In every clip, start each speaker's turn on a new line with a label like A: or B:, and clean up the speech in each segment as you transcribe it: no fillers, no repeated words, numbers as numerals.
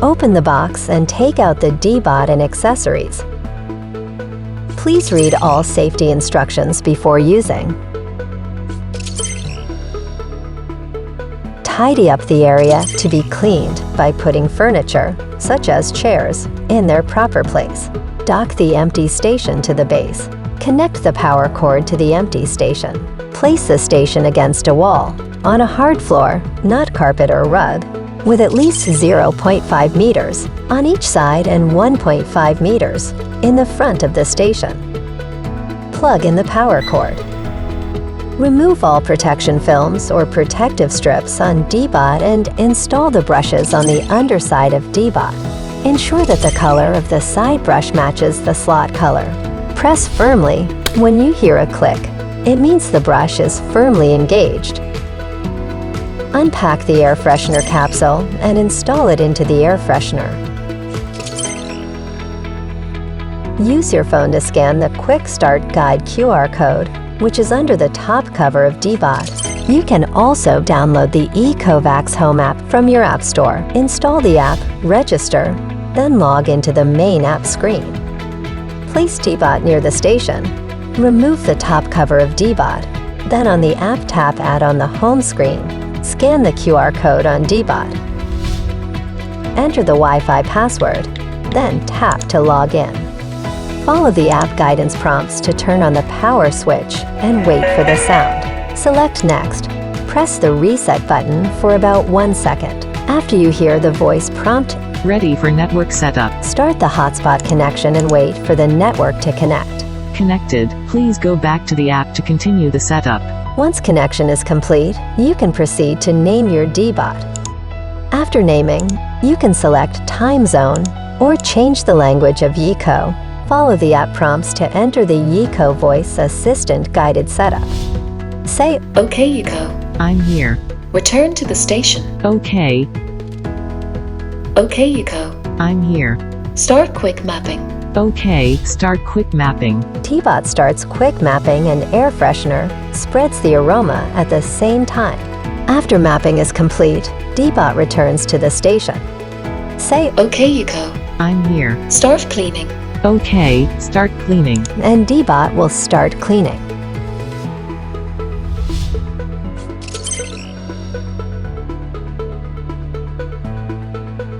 A: Open the box and take out the DEEBOT and accessories. Please read all safety instructions before using. Tidy up the area to be cleaned by putting furniture, such as chairs, in their proper place. Dock the empty station to the base. Connect the power cord to the empty station. Place the station against a wall, on a hard floor, not carpet or rug, with at least 0.5 meters on each side and 1.5 meters in the front of the station. Plug in the power cord. Remove all protection films or protective strips on DEEBOT and install the brushes on the underside of DEEBOT. Ensure that the color of the side brush matches the slot color. Press firmly when you hear a click. It means the brush is firmly engaged. Unpack the air freshener capsule and install it into the air freshener. Use your phone to scan the Quick Start Guide QR code, which is under the top cover of DEEBOT. You can also download the Ecovacs Home app from your App Store. Install the app, register, then log into the main app screen. Place DEEBOT near the station. Remove the top cover of DEEBOT. Then on the App tab add on the home screen, scan the QR code on DEEBOT. Enter the Wi-Fi password, then tap to log in. Follow the app guidance prompts to turn on the power switch and wait for the sound. Select Next. Press the reset button for about 1 second. After you hear the voice prompt,
B: Ready for network setup.
A: Start the hotspot connection and wait for the network to connect.
B: Connected. Please go back to the app to continue the setup.
A: Once connection is complete, you can proceed to name your DEEBOT. After naming, you can select Time Zone or change the language of YECO. Follow the app prompts to enter the YECO Voice Assistant guided setup. Say,
C: "Okay, YECO.
B: I'm here.
C: Return to the station."
B: Okay,
C: "Okay, YECO.
B: I'm here.
C: Start quick mapping."
B: Okay, start quick mapping.
A: DEEBOT starts quick mapping and air freshener spreads the aroma at the same time. After mapping is complete, DEEBOT returns to the station. Say,
C: "Okay, YECO.
B: I'm here.
C: Start cleaning."
B: Okay, start cleaning.
A: and DEEBOT will start cleaning.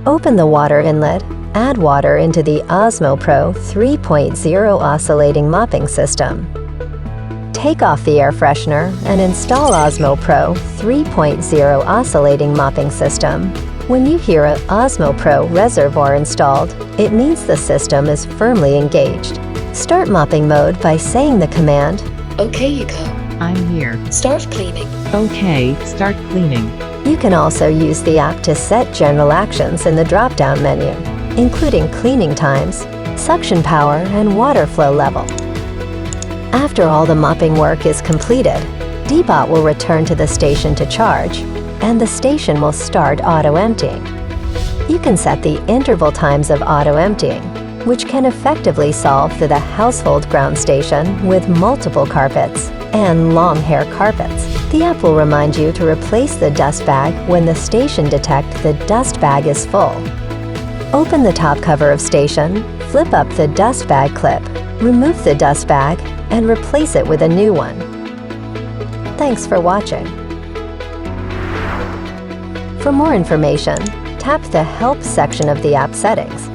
A: Open the water inlet. Add water into the Osmo Pro 3.0 oscillating mopping system. Take off the air freshener and install Osmo Pro 3.0 oscillating mopping system. When you hear an Osmo Pro reservoir installed, it means the system is firmly engaged. Start mopping mode by saying the command,
C: "Okay, YECO.
B: I'm here.
C: Start cleaning."
B: Okay, start cleaning.
A: You can also use the app to set general actions in the drop-down menu, including cleaning times, suction power, and water flow level. After all the mopping work is completed, DEEBOT will return to the station to charge, and the station will start auto-emptying. You can set the interval times of auto-emptying, which can effectively solve for the household ground station with multiple carpets and long hair carpets. The app will remind you to replace the dust bag when the station detects the dust bag is full. Open the top cover of station, flip up the dust bag clip, remove the dust bag, and replace it with a new one. Thanks for watching. For more information, tap the Help section of the app settings.